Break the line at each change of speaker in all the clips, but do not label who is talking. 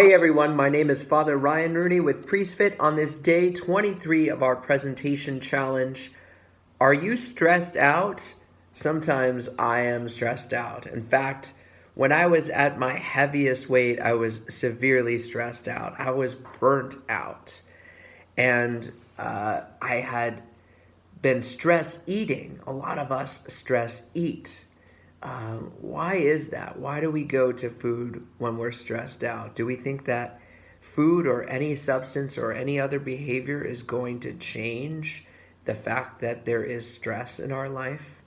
Hey everyone, my name is Father Ryan Rooney with Priestfit on this day 23 of our presentation challenge. Are you stressed out? Sometimes I am stressed out. In fact, when I was at my heaviest weight, I was severely stressed out. I was burnt out. And I had been stress eating. A lot of us stress eat. Why is that? Why do we go to food when we're stressed out? Do we think that food or any substance or any other behavior is going to change the fact that there is stress in our life?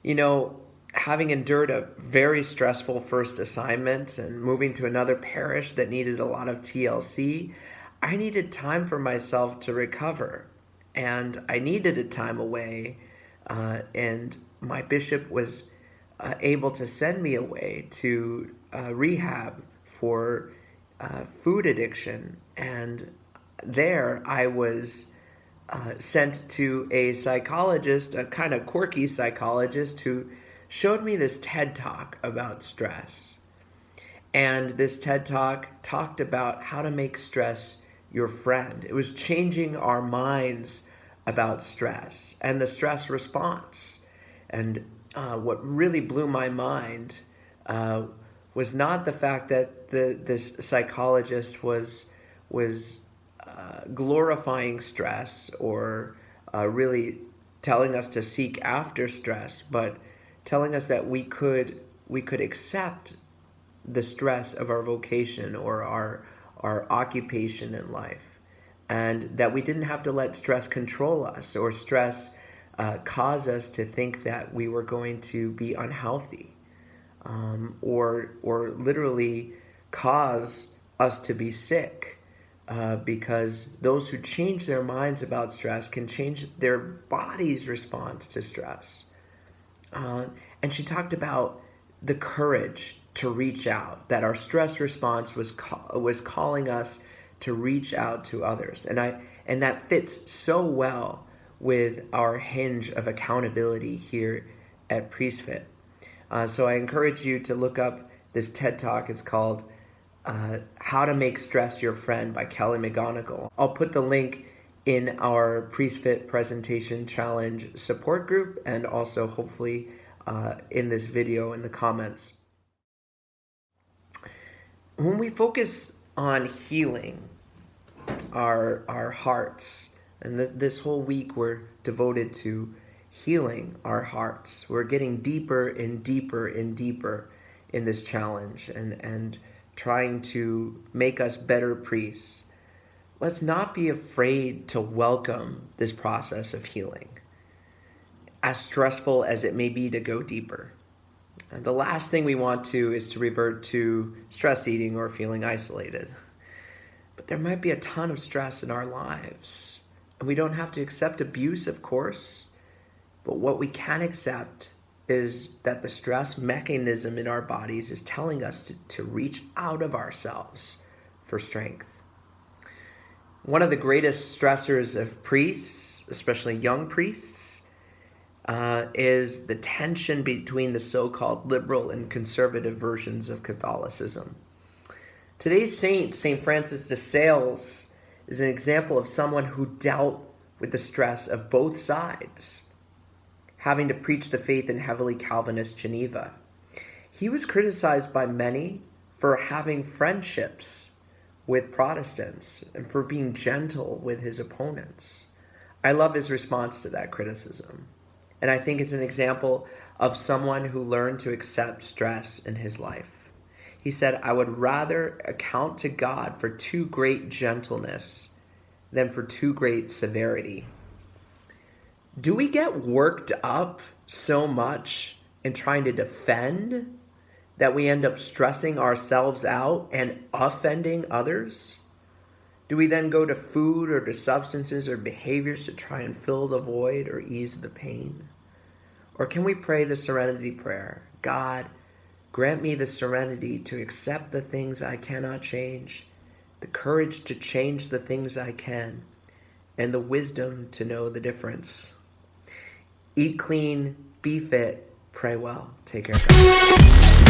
You know, having endured a very stressful first assignment and moving to another parish that needed a lot of TLC, I needed time for myself to recover. And I needed a time away, and my bishop was able to send me away to rehab for food addiction. And there I was sent to a psychologist, a kind of quirky psychologist, who showed me this TED Talk about stress. And this TED Talk talked about how to make stress your friend. It was changing our minds about stress and the stress response. And what really blew my mind was not the fact that this psychologist was glorifying stress or really telling us to seek after stress, but telling us that we could accept the stress of our vocation or our occupation in life, and that we didn't have to let stress control us or stress cause us to think that we were going to be unhealthy, or literally cause us to be sick, because those who change their minds about stress can change their body's response to stress. And she talked about the courage to reach out, that our stress response was calling us to reach out to others, and that fits so well with our hinge of accountability here at Priestfit. So I encourage you to look up this TED Talk. It's called How to Make Stress Your Friend by Kelly McGonagle. I'll put the link in our Priestfit presentation challenge support group, and also hopefully in this video in the comments. When we focus on healing our hearts, and this whole week we're devoted to healing our hearts. We're getting deeper and deeper and deeper in this challenge and trying to make us better priests. Let's not be afraid to welcome this process of healing, as stressful as it may be to go deeper. And the last thing we want to is to revert to stress eating or feeling isolated. But there might be a ton of stress in our lives. And we don't have to accept abuse, of course, but what we can accept is that the stress mechanism in our bodies is telling us to reach out of ourselves for strength. One of the greatest stressors of priests, especially young priests, is the tension between the so-called liberal and conservative versions of Catholicism. Today's saint, St. Francis de Sales, is an example of someone who dealt with the stress of both sides, having to preach the faith in heavily Calvinist Geneva. He was criticized by many for having friendships with Protestants and for being gentle with his opponents. I love his response to that criticism. And I think it's an example of someone who learned to accept stress in his life. He said, "I would rather account to God for too great gentleness than for too great severity." Do we get worked up so much in trying to defend that we end up stressing ourselves out and offending others? Do we then go to food or to substances or behaviors to try and fill the void or ease the pain? Or can we pray the serenity prayer? God, grant me the serenity to accept the things I cannot change, the courage to change the things I can, and the wisdom to know the difference. Eat clean, be fit, pray well. Take care, guys.